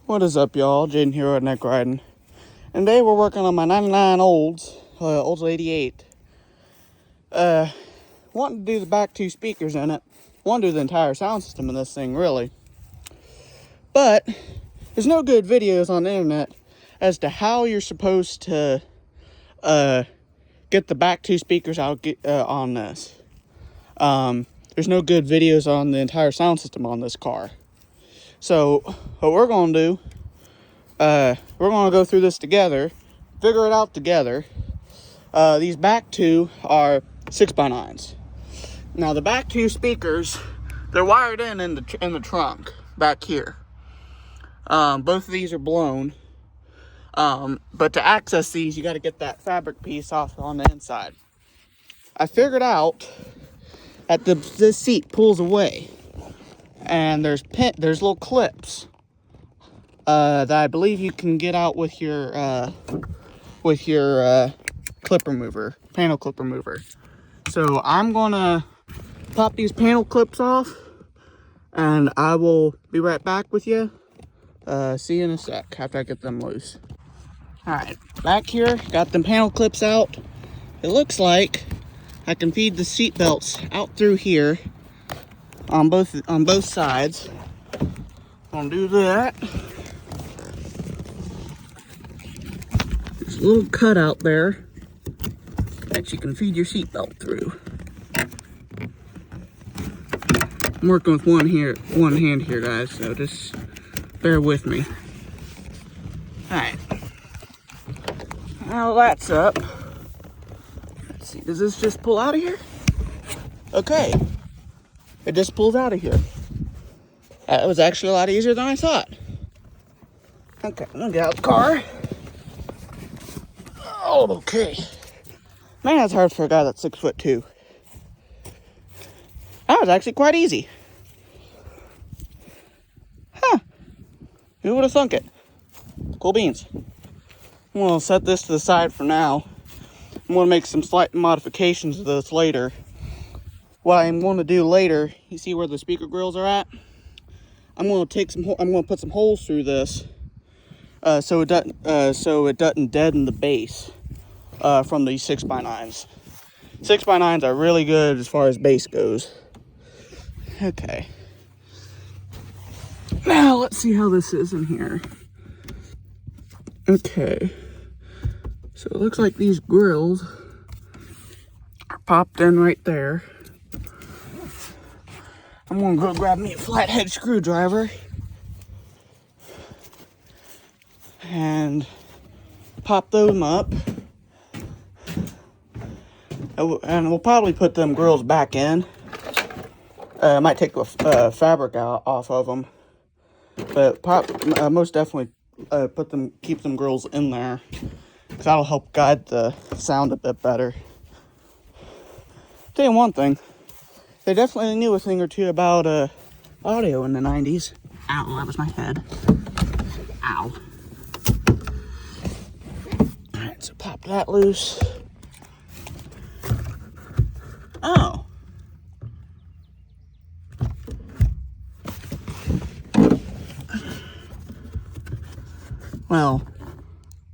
What is up, y'all? Jaden here at Neck Riding. And today we're working on my 99 Olds 88. Wanting to do the back two speakers in it. Want to do the entire sound system in this thing, really. But there's no good videos on the internet as to how you're supposed to get the back two speakers out on this. There's no good videos on the entire sound system on this car. So what we're going to do, we're going to go through this together, figure it out together. These back two are 6x9s. Now the back two speakers, they're wired in the trunk back here. Both of these are blown. But to access these, you got to get that fabric piece off on the inside. I figured out that this seat pulls away, and there's little clips that I believe you can get out with your clip remover, panel clip remover. So I'm gonna pop these panel clips off, and I will be right back with you. See you in a sec after I get them loose. All right, back here, got them panel clips out. It looks like I can feed the seat belts out through here on both sides. Gonna do that. There's a little cutout there that you can feed your seat belt through. I'm working with one hand here, guys, so just bear with me. All right. Now that's up. Let's see, does this just pull out of here? Okay. It just pulls out of here. That was actually a lot easier than I thought. Okay, I'm gonna get out the car. Oh, okay. Man, that's hard for a guy that's 6'2". That was actually quite easy. Huh. Who would have thunk it? Cool beans. I'm gonna set this to the side for now. I'm gonna make some slight modifications to this later. What I'm gonna do later, you see where the speaker grills are at? I'm gonna put some holes through this, so it doesn't deaden the bass from these 6x9s. 6x9s are really good as far as bass goes. Okay. Now let's see how this is in here. Okay. So it looks like these grills are popped in right there. I'm gonna go grab me a flathead screwdriver and pop them up. And we'll probably put them grills back in. I might take the fabric out off of them, but most definitely keep them grills in there, because that'll help guide the sound a bit better. Tell you one thing, they definitely knew a thing or two about audio in the 90s. Ow, that was my head. Ow. Alright, so pop that loose. Oh. Well,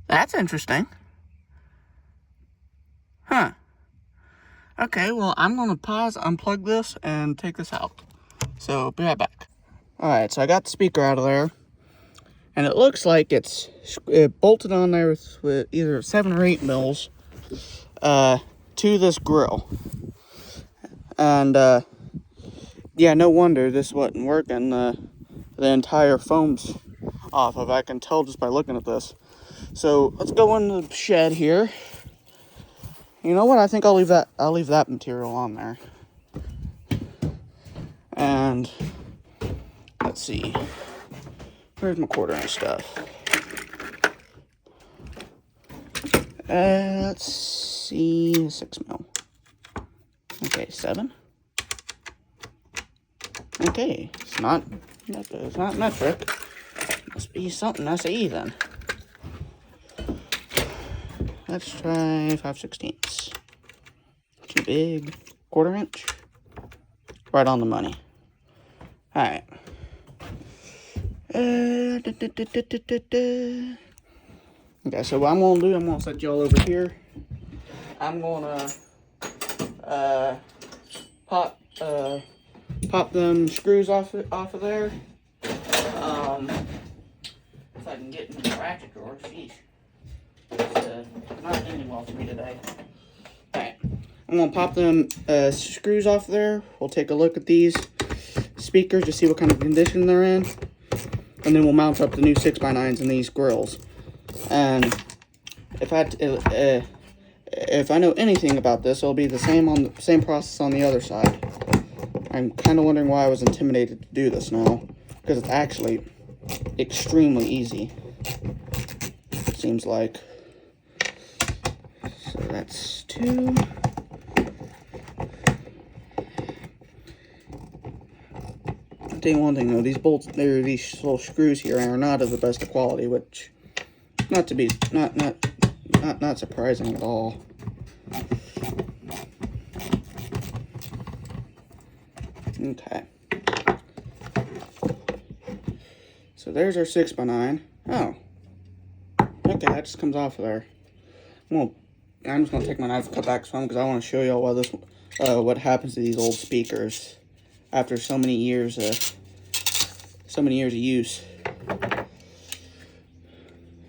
that's interesting. Huh. Okay, well, I'm going to pause, unplug this, and take this out. So, be right back. Alright, so I got the speaker out of there. And it looks like it bolted on there with either 7 or 8 mils to this grill. And, yeah, no wonder this wasn't working. The entire foam's off of. I can tell just by looking at this. So, let's go in the shed here. You know what? I think I'll leave that material on there. And let's see. Where's my 1/4" stuff? Let's see. 6 mil. Okay, 7. Okay, it's not metric. Must be something SAE then. Let's try 5/16. Too big. 1/4 inch. Right on the money. Alright. Okay, so what I'm gonna do, I'm gonna set y'all over here. I'm gonna pop them screws off of there. If I can get into the ratchet drawer, sheesh. It's not ending well for me today. Alright, I'm gonna pop them screws off there. We'll take a look at these speakers to see what kind of condition they're in, and then we'll mount up the new 6x9s in these grills. And if I know anything about this, it'll be the same process on the other side. I'm kind of wondering why I was intimidated to do this now, because it's actually extremely easy, it seems like. So that's 2. I'll tell you one thing though, these bolts, these little screws here are not of the best of quality, which not surprising at all. Okay. So there's our 6x9. Oh. Okay, that just comes off of there. I'm just gonna take my knife and cut back some because I want to show y'all what happens to these old speakers after so many years of use.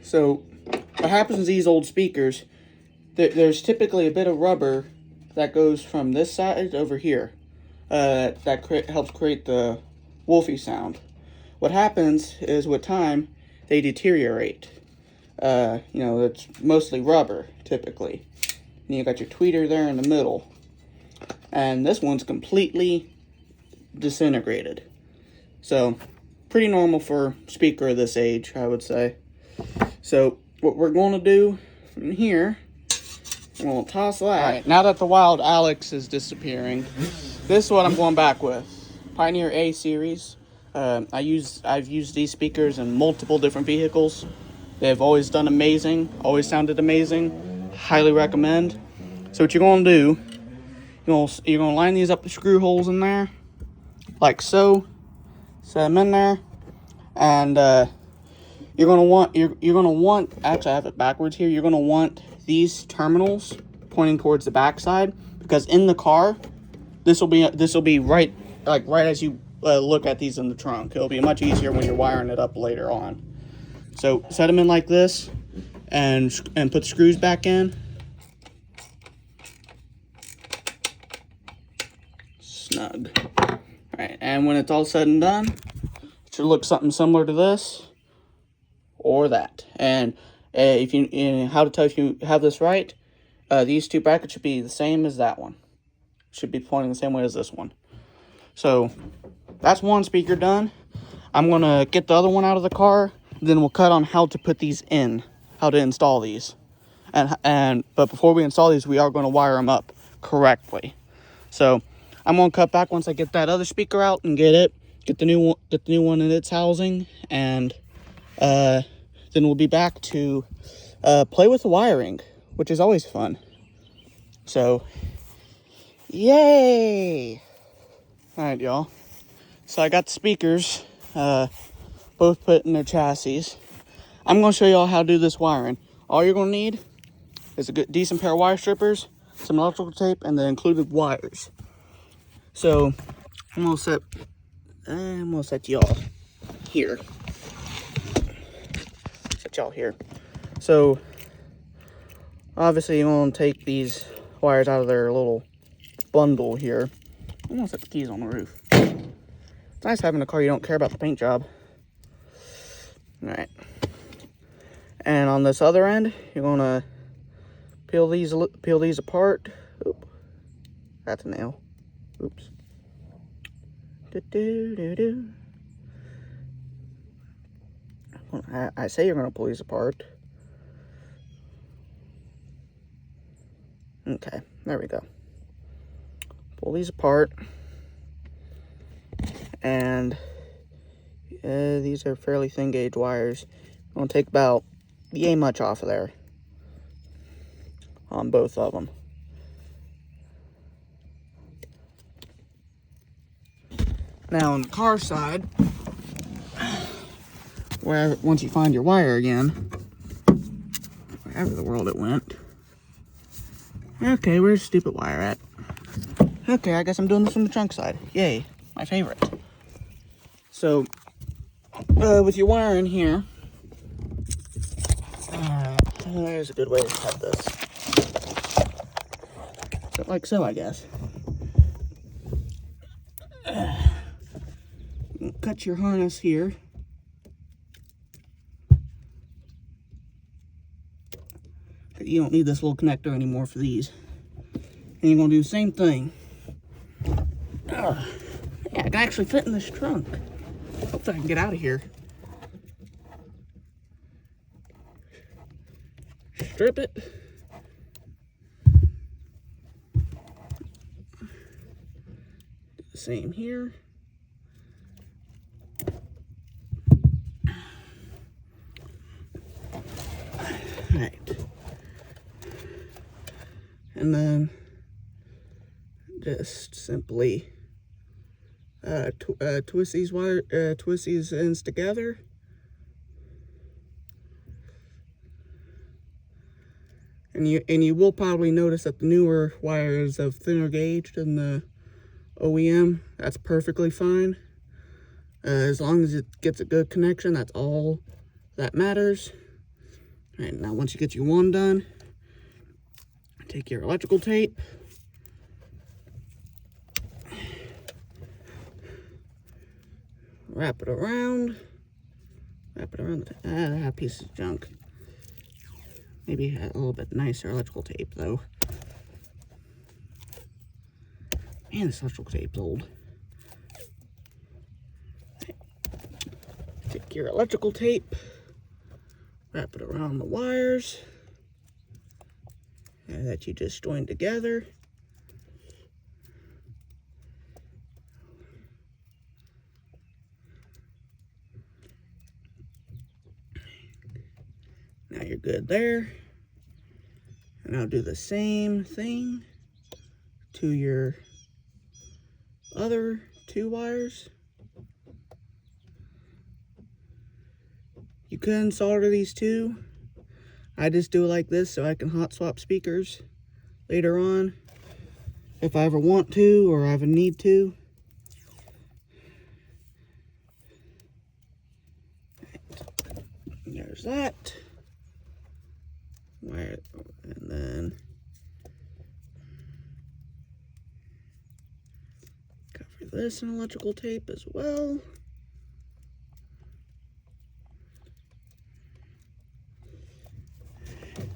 So what happens to these old speakers? There's typically a bit of rubber that goes from this side over here. That helps create the woofy sound. What happens is with time they deteriorate. You know, it's mostly rubber typically. And you got your tweeter there in the middle, and this one's completely disintegrated. So pretty normal for a speaker of this age, I would say. So what we're going to do from here, we're going to toss that. All right, now that the Wild Alex is disappearing, this is what I'm going back with. Pioneer A series. I've used these speakers in multiple different vehicles. They've always done amazing, always sounded amazing. Highly recommend. So what you're going to do, you're going to line these up the screw holes in there, like so. Set them in there, and you're going to want. Actually, I have it backwards here. You're going to want these terminals pointing towards the back side, because in the car, this will be right as you look at these in the trunk. It'll be much easier when you're wiring it up later on. So set them in like this, and put the screws back in. Snug. All right, and when it's all said and done, it should look something similar to this or that. And how to tell if you have this right, these two brackets should be the same as that one. Should be pointing the same way as this one. So that's one speaker done. I'm gonna get the other one out of the car. Then we'll cut on how to put these in, how to install these. But before we install these, we are going to wire them up correctly. So I'm going to cut back once I get that other speaker out and get the new one in its housing, and then we'll be back to play with the wiring, which is always fun. So yay! All right, y'all. So I got the speakers both put in their chassis. I'm going to show y'all how to do this wiring. All you're going to need is a decent pair of wire strippers, some electrical tape, and the included wires. So I'm going to set y'all here. So obviously you're going to take these wires out of their little bundle here. I'm going to set the keys on the roof. It's nice having a car you don't care about the paint job. All right. And on this other end, you're going to peel these apart. Oop. That's a nail. Oops. I say you're going to pull these apart. Okay, there we go. Pull these apart. And these are fairly thin gauge wires. I'm going to take about yay much off of there on both of them. Now on the car side, wherever, once you find your wire again, wherever the world it went. Okay, where's stupid wire at? Okay, I guess I'm doing this from the trunk side. Yay, my favorite. So, with your wire in here, there's a good way to cut this. Like so, I guess. Cut your harness here. You don't need this little connector anymore for these. And you're going to do the same thing. Yeah, I can actually fit in this trunk. Hopefully I can get out of here. Strip it. Do the same here. Alright. And then just simply twist these ends together. And you will probably notice that the newer wire is of thinner gauge than the OEM. That's perfectly fine. As long as it gets a good connection, that's all that matters. All right, now once you get your one done, take your electrical tape. Wrap it around that piece of junk. Maybe a little bit nicer electrical tape, though. Man, this electrical tape's old. Take your electrical tape, wrap it around the wires that you just joined together. Now you're good there. And I'll do the same thing to your other two wires. You can solder these two. I just do it like this so I can hot swap speakers later on if I ever want to or I ever need to. There's that. Wire, and then cover this in electrical tape as well.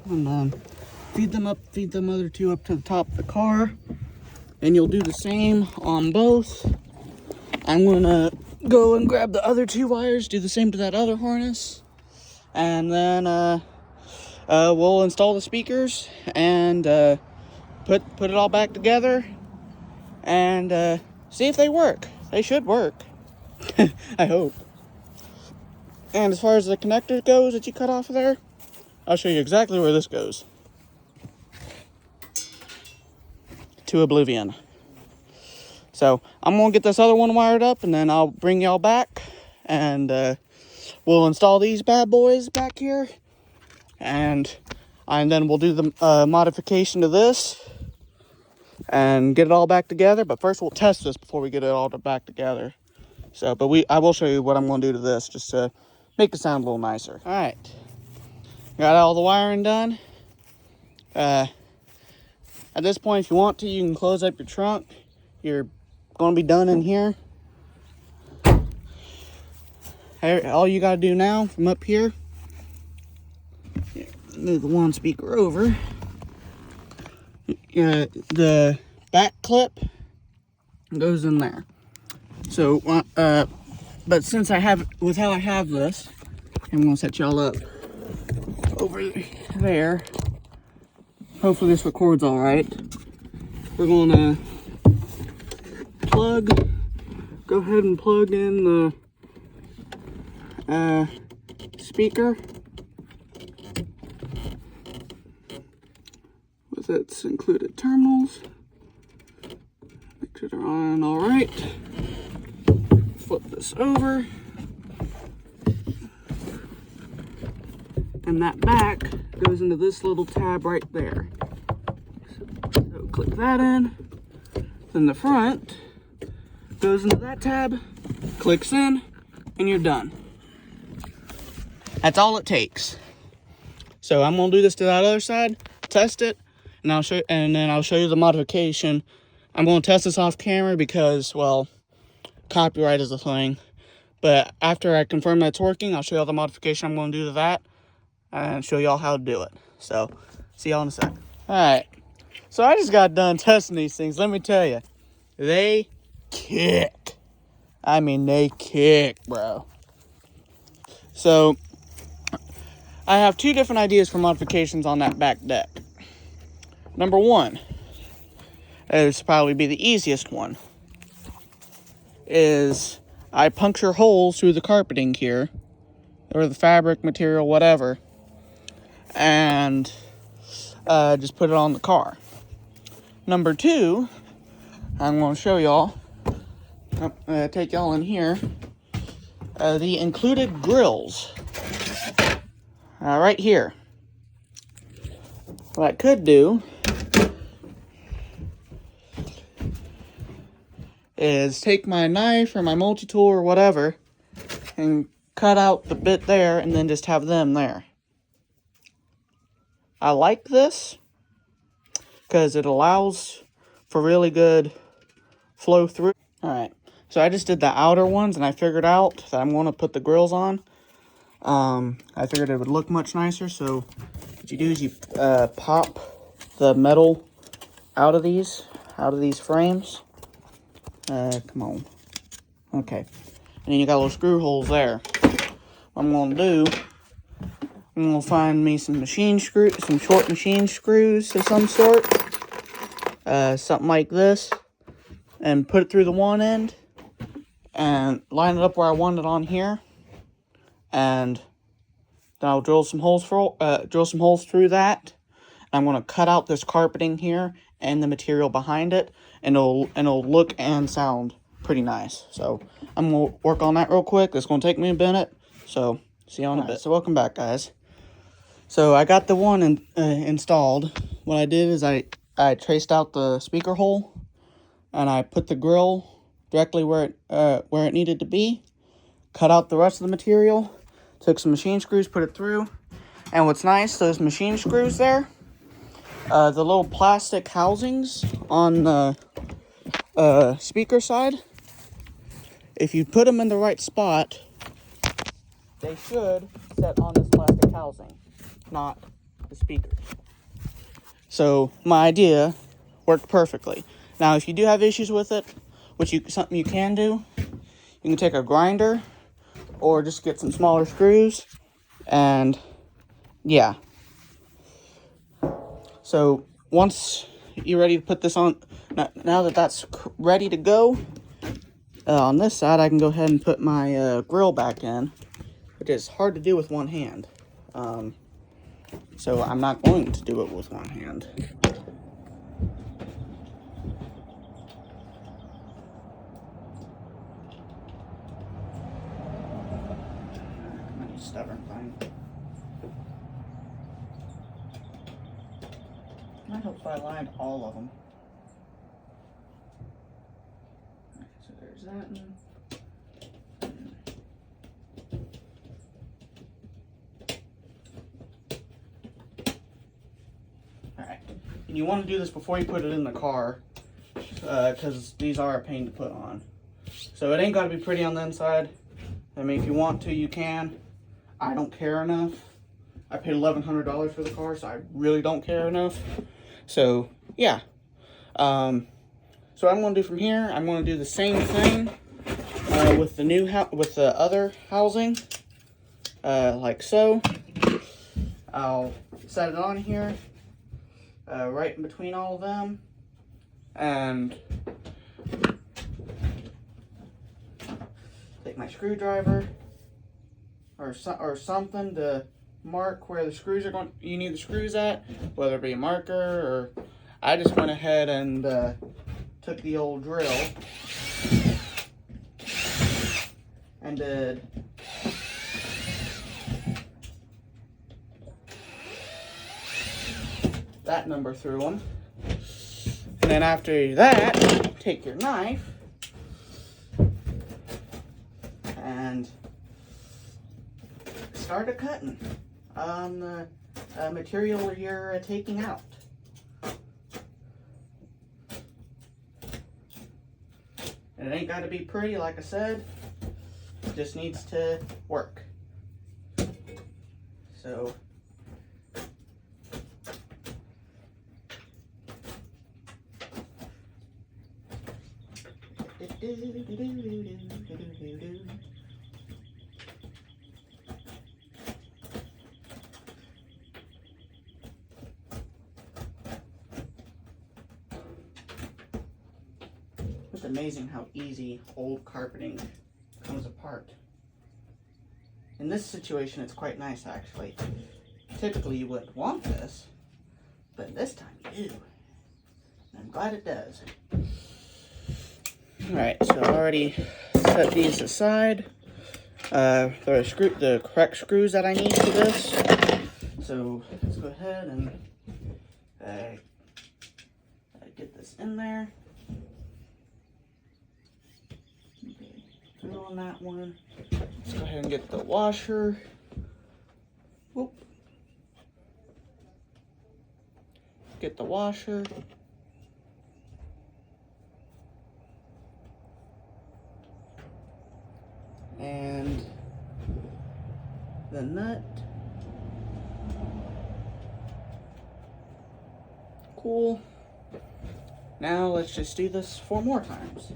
And feed them other two up to the top of the car. And you'll do the same on both. I'm gonna go and grab the other two wires, do the same to that other harness. And then we'll install the speakers and put it all back together and see if they work. They should work. I hope. And as far as the connector goes that you cut off of there, I'll show you exactly where this goes. To oblivion. So I'm gonna get this other one wired up and then I'll bring y'all back and we'll install these bad boys back here and then we'll do the modification to this and get it all back together. But first we'll test this before we get it all back together. So, but I will show you what I'm going to do to this just to make it sound a little nicer. All right, got all the wiring done. At this point, if you want to, you can close up your trunk. You're going to be done in here. All you got to do now from up here, move the one speaker over. The back clip goes in there. So, but since I have, with how I have this, I'm going to set y'all up over there. Hopefully this records all right. We're going to go ahead and plug in the speaker with its included terminals. Make sure they're on all right. Flip this over. And that back goes into this little tab right there. So click that in. Then the front goes into that tab, clicks in, and you're done. That's all it takes. So I'm gonna do this to that other side, test it, and then I'll show you the modification. I'm gonna test this off camera because, well, copyright is a thing. But after I confirm that it's working, I'll show you all the modification I'm gonna do to that and show y'all how to do it. So, see y'all in a sec. All right, so I just got done testing these things. Let me tell you, they kick. I mean, they kick, bro. So, I have two different ideas for modifications on that back deck. Number one, this will probably be the easiest one, is I puncture holes through the carpeting here, or the fabric material, whatever, and just put it on the car. Number two, I'm going to show y'all, take y'all in here, the included grills. Right here. What I could do is take my knife or my multi-tool or whatever and cut out the bit there and then just have them there. I like this because it allows for really good flow through. Alright, so I just did the outer ones and I figured out that I'm going to put the grills on. I figured it would look much nicer, so what you do is you pop the metal out of these frames. Come on. Okay. And then you got little screw holes there. What I'm going to do, I'm going to find me some short machine screws of some sort. Something like this. And put it through the one end. And line it up where I want it on here. And then I'll drill some holes through that. I'm going to cut out this carpeting here and the material behind it, and it'll look and sound pretty nice. So I'm going to work on that real quick. It's going to take me a minute. So see you in a bit. So welcome back, guys. So I got the one installed. What I did is I traced out the speaker hole, and I put the grill directly where it needed to be. Cut out the rest of the material. Took some machine screws, put it through. And what's nice, those machine screws there, the little plastic housings on the speaker side, if you put them in the right spot, they should set on this plastic housing, not the speakers. So my idea worked perfectly. Now, if you do have issues with it, something you can do, you can take a grinder or just get some smaller screws, and yeah. So once you're ready to put this on, now that that's ready to go, on this side I can go ahead and put my grill back in, which is hard to do with one hand. So I'm not going to do it with one hand. Stubborn thing. Might help if I lined all of them. So there's that one. Alright. And you want to do this before you put it in the car, because these are a pain to put on. So it ain't got to be pretty on the inside. I mean, if you want to, you can. I don't care enough. I paid $1,100 for the car, so I really don't care enough. So, yeah. So what I'm going to do from here, I'm going to do the same thing with the other housing, like so. I'll set it on here, right in between all of them, and take my screwdriver or something to mark where the screws are going. You need the screws at, whether it be a marker or. I just went ahead and took the old drill and did that number through them. And then after that, take your knife and start a cutting on the material you're taking out. And it ain't got to be pretty, like I said. It just needs to work. So it's amazing how easy old carpeting comes apart. In this situation, it's quite nice, actually. Typically, you wouldn't want this, but this time you do. And I'm glad it does. Alright, so I already set these aside. There are the correct screws that I need for this. So let's go ahead and get this in there. Okay, through on that one. Let's go ahead and get the washer. Whoop. Get the washer. And the nut. Cool. Now let's just do this 4 more times.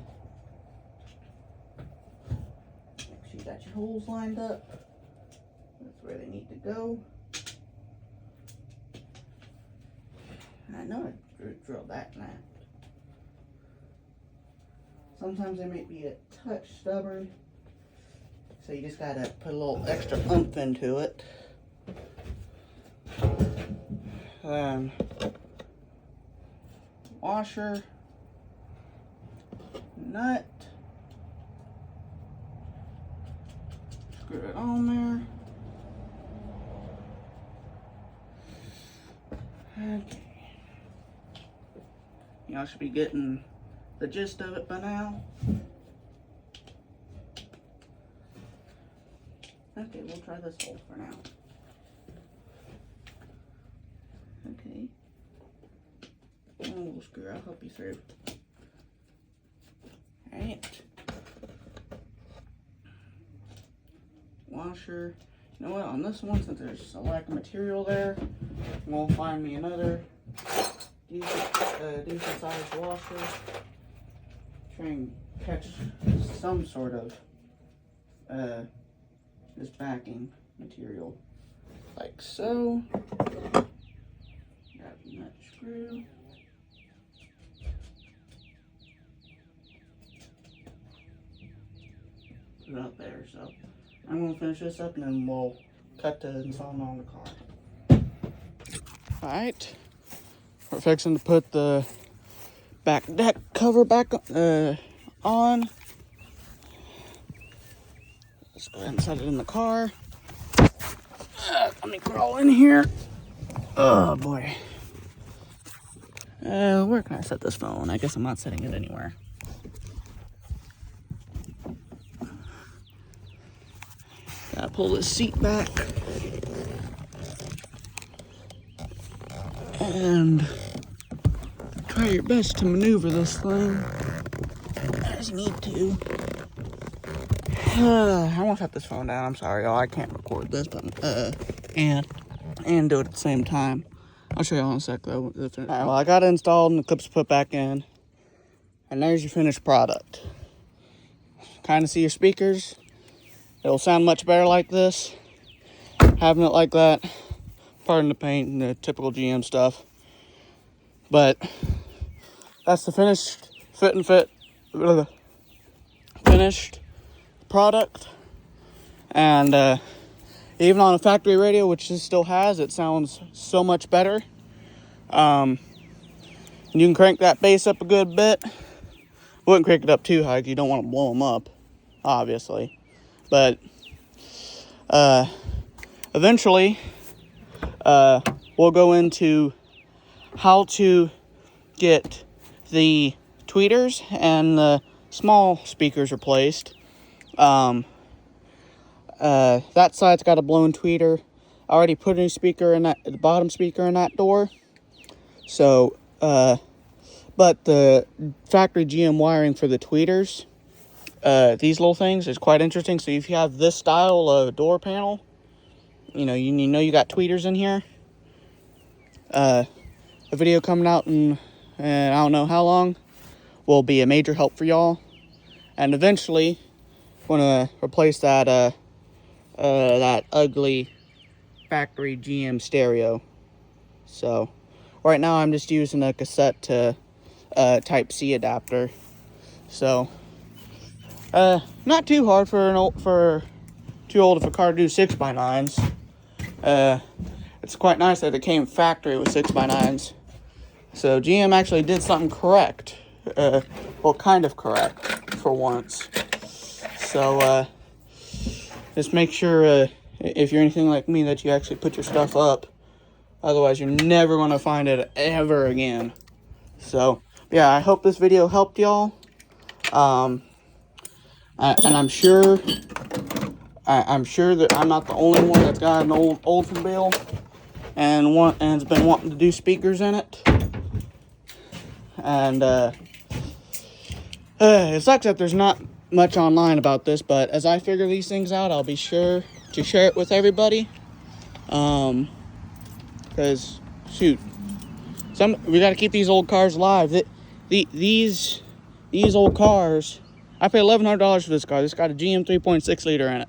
Make sure you got your holes lined up. That's where they need to go. I know I drilled that in that. Sometimes they might be a touch stubborn. So you just gotta put a little extra oomph into it. Washer, nut, screw it on there. Okay. Y'all should be getting the gist of it by now. Okay, we'll try this hole for now. Okay. Oh, screw, I'll help you through. Alright. Washer. You know what, on this one, since there's a lack of material there, I'm gonna find me another decent sized washer. Try and catch some sort of this backing material, like so. Grab the nut screw. Put it up there. So I'm gonna finish this up and then we'll cut the installment on the car. Alright, we're fixing to put the back deck cover back on. Let's go ahead and set it in the car. Let me crawl in here. Oh boy. Where can I set this phone? I guess I'm not setting it anywhere. Gotta pull this seat back. And try your best to maneuver this thing as you need to. I won't set this phone down. I'm sorry, y'all. I can't record this, but and do it at the same time. I'll show y'all in a sec, though. All right, well, I got it installed and the clips put back in, and there's your finished product. Kind of see your speakers. It'll sound much better like this. Having it like that, pardon the paint and the typical GM stuff, but that's the finished finished product. And even on a factory radio, which this still has, it sounds so much better. You can crank that bass up a good bit. Wouldn't crank it up too high because you don't want to blow them up, obviously. But eventually we'll go into how to get the tweeters and the small speakers replaced. That side's got a blown tweeter. I already put a new speaker in that, the bottom speaker in that door. So, but the factory GM wiring for the tweeters, these little things, is quite interesting. So if you have this style of door panel, you know you got tweeters in here. A video coming out in I don't know how long will be a major help for y'all. And eventually, I'm gonna replace that that ugly factory GM stereo. So right now I'm just using a cassette to Type C adapter. So not too hard for too old of a car to do 6x9s. It's quite nice that it came factory with 6x9s. So GM actually did something correct. Well, kind of correct for once. So just make sure if you're anything like me that you actually put your stuff up. Otherwise, you're never going to find it ever again. So yeah, I hope this video helped y'all. And I'm sure that I'm not the only one that's got an old Oldsmobile and has been wanting to do speakers in it. And it sucks that there's not much online about this, but as I figure these things out, I'll be sure to share it with everybody. Because shoot, we got to keep these old cars alive. These old cars, I paid $1,100 for this car. This got a GM 3.6 liter in it,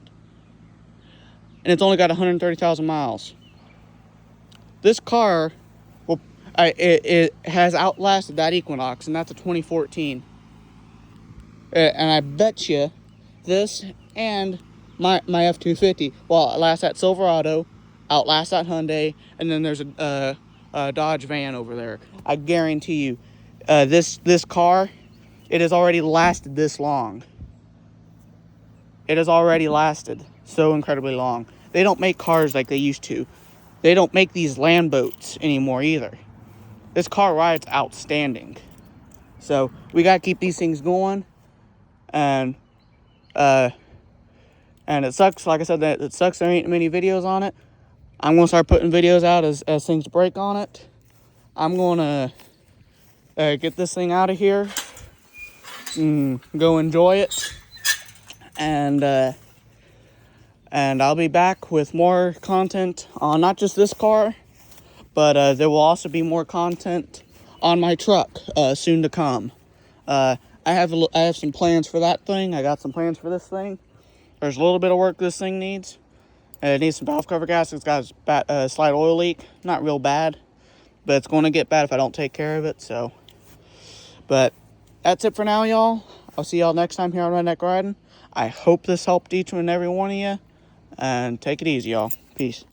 and it's only got 130,000 miles. This car it has outlasted that Equinox, and that's a 2014. And I bet you this and my F-250 will outlast that Silverado, outlast that Hyundai, and then there's a Dodge van over there. I guarantee you, this car, it has already lasted this long. It has already lasted so incredibly long. They don't make cars like they used to. They don't make these land boats anymore either. This car rides outstanding. So we gotta keep these things going. And it sucks, like I said, that it sucks there ain't many videos on it. I'm gonna start putting videos out as things break on it. I'm gonna get this thing out of here and go enjoy it. And I'll be back with more content on not just this car, but there will also be more content on my truck soon to come. I have some plans for that thing. I got some plans for this thing. There's a little bit of work this thing needs. It needs some valve cover gas. It's got a slight oil leak. Not real bad, but it's going to get bad if I don't take care of it. So, but that's it for now, y'all. I'll see y'all next time here on Redneck Riding. I hope this helped each and every one of you. And take it easy, y'all. Peace.